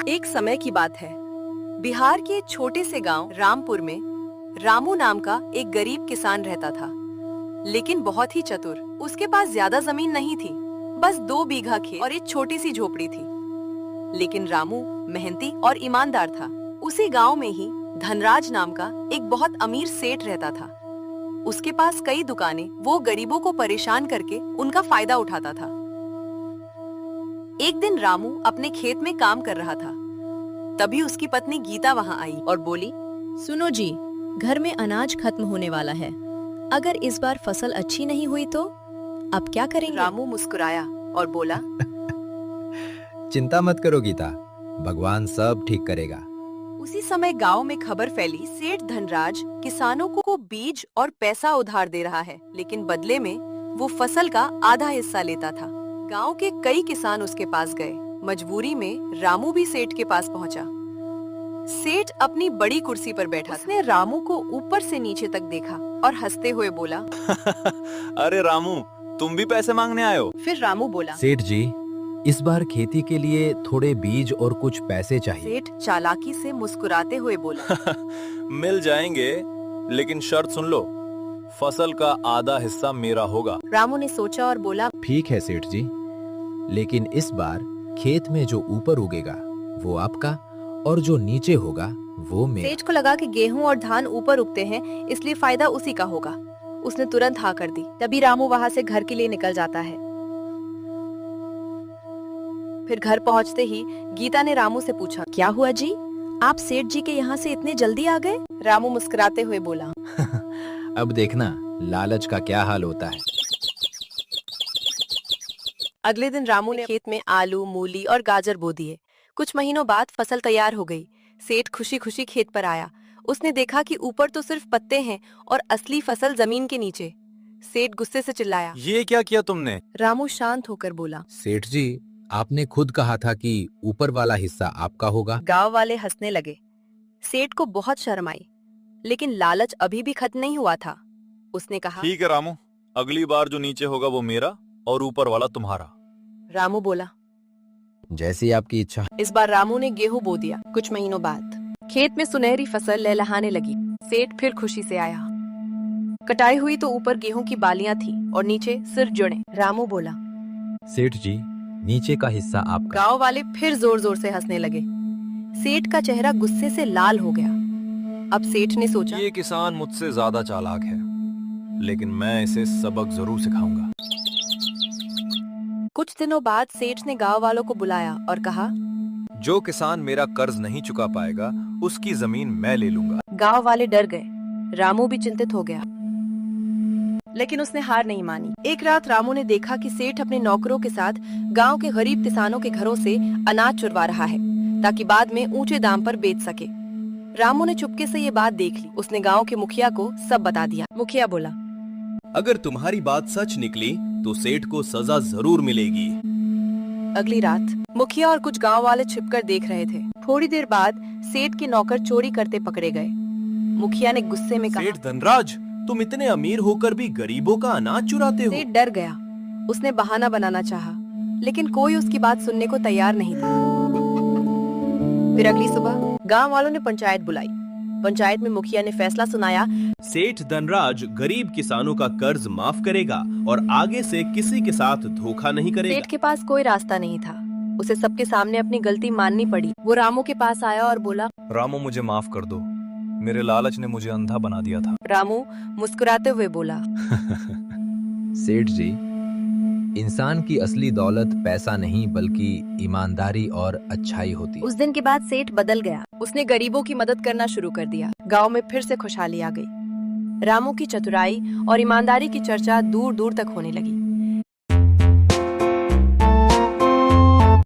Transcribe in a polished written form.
एक समय की बात है। बिहार के एक छोटे से गांव रामपुर में रामू नाम का एक गरीब किसान रहता था, लेकिन बहुत ही चतुर। उसके पास ज्यादा जमीन नहीं थी, बस 2 बीघा खेत और एक छोटी सी झोपड़ी थी। लेकिन रामू मेहनती और ईमानदार था। उसी गांव में ही धनराज नाम का एक बहुत अमीर सेठ रहता था। उसके पास कई दुकानें, वो गरीबों को परेशान करके उनका फायदा उठाता था। एक दिन रामू अपने खेत में काम कर रहा था, तभी उसकी पत्नी गीता वहां आई और बोली, सुनो जी, घर में अनाज खत्म होने वाला है। अगर इस बार फसल अच्छी नहीं हुई तो अब क्या करेंगे? रामू मुस्कुराया और बोला, चिंता मत करो गीता, भगवान सब ठीक करेगा। उसी समय गांव में खबर फैली, सेठ धनराज किसानों को बीज और पैसा उधार दे रहा है, लेकिन बदले में वो फसल का आधा हिस्सा लेता था। गांव के कई किसान उसके पास गए। मजबूरी में रामू भी सेठ के पास पहुंचा। सेठ अपनी बड़ी कुर्सी पर बैठा था। उसने रामू को ऊपर से नीचे तक देखा और हंसते हुए बोला, अरे रामू, तुम भी पैसे मांगने आए हो? फिर रामू बोला, सेठ जी, इस बार खेती के लिए थोड़े बीज और कुछ पैसे चाहिए। सेठ चालाकी से मुस्कुराते हुए बोला, मिल जाएंगे, लेकिन शर्त सुन लो, फसल का आधा हिस्सा मेरा होगा। रामू ने सोचा और बोला, ठीक है सेठ जी, लेकिन इस बार खेत में जो ऊपर उगेगा वो आपका और जो नीचे होगा वो मेरा। सेठ को लगा कि गेहूं और धान ऊपर उगते हैं, इसलिए फायदा उसी का होगा। उसने तुरंत हाँ कर दी। तभी रामू वहाँ से घर के लिए निकल जाता है। फिर घर पहुँचते ही गीता ने रामू से पूछा, क्या हुआ जी, आप सेठ जी के यहाँ से इतने जल्दी आ गए? रामू मुस्कुराते हुए बोला, अब देखना लालच का क्या हाल होता है। अगले दिन रामू ने खेत में आलू, मूली और गाजर बो दिए। कुछ महीनों बाद फसल तैयार हो गई। सेठ खुशी खुशी खेत पर आया। उसने देखा कि ऊपर तो सिर्फ पत्ते हैं और असली फसल जमीन के नीचे। सेठ गुस्से से चिल्लाया। ये क्या किया तुमने? रामू शांत होकर बोला, सेठ जी, आपने खुद कहा था कि ऊपर वाला हिस्सा आपका होगा। गांव वाले हंसने लगे। सेठ को बहुत शर्म आई, लेकिन लालच अभी भी खत्म नहीं हुआ था। उसने कहा, ठीक है रामू, अगली बार जो नीचे होगा वो मेरा और ऊपर वाला तुम्हारा। रामू बोला, जैसी आपकी इच्छा। इस बार रामू ने गेहूं बो दिया। कुछ महीनों बाद खेत में सुनहरी फसल लहलहाने लगी। सेठ फिर खुशी से आया। कटाई हुई तो ऊपर गेहूं की बालियां थी और नीचे सिर जुड़े। रामू बोला, सेठ जी, नीचे का हिस्सा आपका। गांव वाले फिर जोर जोर से हंसने लगे। सेठ का चेहरा गुस्से से लाल हो गया। अब सेठ ने सोचा, ये किसान मुझसे ज्यादा चालाक है, लेकिन मैं इसे सबक जरूर सिखाऊंगा। कुछ दिनों बाद सेठ ने गांव वालों को बुलाया और कहा, जो किसान मेरा कर्ज नहीं चुका पाएगा, उसकी जमीन मैं ले लूंगा। गांव वाले डर गए। रामू भी चिंतित हो गया, लेकिन उसने हार नहीं मानी। एक रात रामू ने देखा कि सेठ अपने नौकरों के साथ गांव के गरीब किसानों के घरों से अनाज चुरवा रहा है, ताकि बाद में ऊंचे दाम पर बेच सके। रामू ने चुपके से ये बात देख ली। उसने गांव के मुखिया को सब बता दिया। मुखिया बोला, अगर तुम्हारी बात सच निकली तो सेठ को सजा जरूर मिलेगी। अगली रात मुखिया और कुछ गांव वाले छिपकर देख रहे थे। थोड़ी देर बाद सेठ के नौकर चोरी करते पकड़े गए। मुखिया ने गुस्से में कहा, सेठ धनराज, तुम इतने अमीर होकर भी गरीबों का अनाज चुराते हो। सेठ डर गया। उसने बहाना बनाना चाहा, लेकिन कोई उसकी बात सुनने को तैयार नहीं था। फिर अगली सुबह गांव वालों ने पंचायत बुलाई। पंचायत में मुखिया ने फैसला सुनाया, सेठ धनराज गरीब किसानों का कर्ज माफ करेगा और आगे से किसी के साथ धोखा नहीं करेगा। सेठ के पास कोई रास्ता नहीं था। उसे सबके सामने अपनी गलती माननी पड़ी। वो रामू के पास आया और बोला, रामू, मुझे माफ कर दो, मेरे लालच ने मुझे अंधा बना दिया था। रामू मुस्कुराते हुए बोला, सेठ जी, इंसान की असली दौलत पैसा नहीं बल्कि ईमानदारी और अच्छाई होती है। उस दिन के बाद सेठ बदल गया। उसने गरीबों की मदद करना शुरू कर दिया। गांव में फिर से खुशहाली आ गई। रामू की चतुराई और ईमानदारी की चर्चा दूर दूर तक होने लगी।